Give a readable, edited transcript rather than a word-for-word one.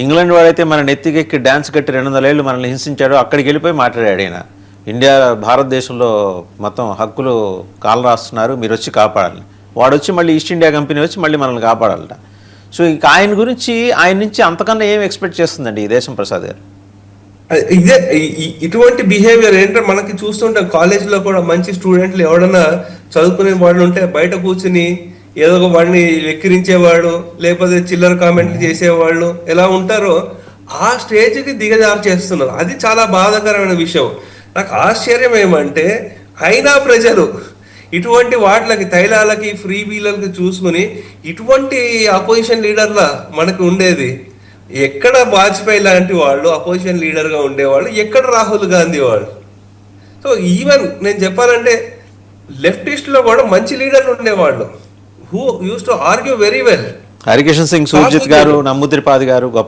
England వాడైతే మన నెత్తికెక్కి dance కట్టి 200 ఏళ్ళు మనల్ని హింసించాడు, అక్కడికి వెళ్ళిపోయి మాట్లాడాడు ఆయన. ఇండియా భారతదేశంలో మొత్తం హక్కులు కాలు రాస్తున్నారు, మీరు వచ్చి కాపాడాలి. వాడు వచ్చి మళ్ళీ ఈస్ట్ ఇండియా కంపెనీ వచ్చి మళ్ళీ మనల్ని కాపాడాలట. సో ఇక ఆయన నుంచి అంతకన్నా ఏం ఎక్స్పెక్ట్ చేస్తుందండి ఈ దేశం ప్రసాద్ గారు? ఇదే ఇటువంటి బిహేవియర్ ఏంటంటే మనకి చూస్తుంటాం కాలేజీలో కూడా. మంచి స్టూడెంట్లు ఎవడన్నా చదువుకునే వాళ్ళు ఉంటే బయట కూర్చుని ఏదో ఒక వాడిని వెక్కిరించేవాడు, లేకపోతే చిల్లర కామెంట్లు చేసేవాళ్ళు ఎలా ఉంటారో ఆ స్టేజ్కి దిగజారు చేస్తున్నారు. అది చాలా బాధాకరమైన విషయం. నాకు ఆశ్చర్యం ఏమంటే అయినా ప్రజలు ఇటువంటి వాటిలకి, తైలాలకి, ఫ్రీ బీలకి చూసుకుని ఇటువంటి అపోజిషన్ లీడర్ల మనకు ఉండేది. ఎక్కడ వాజ్పేయి లాంటి వాళ్ళు అపోజిషన్ లీడర్గా ఉండేవాళ్ళు, ఎక్కడ రాహుల్ గాంధీ వాళ్ళు. సో ఈవెన్ నేను చెప్పాలంటే లెఫ్టిస్ట్లో కూడా మంచి లీడర్లు ఉండేవాళ్ళు, who use to argue very well. Harikishan Singh, Surjit గారు, నమ్ముద్రిపాది గారు గొప్ప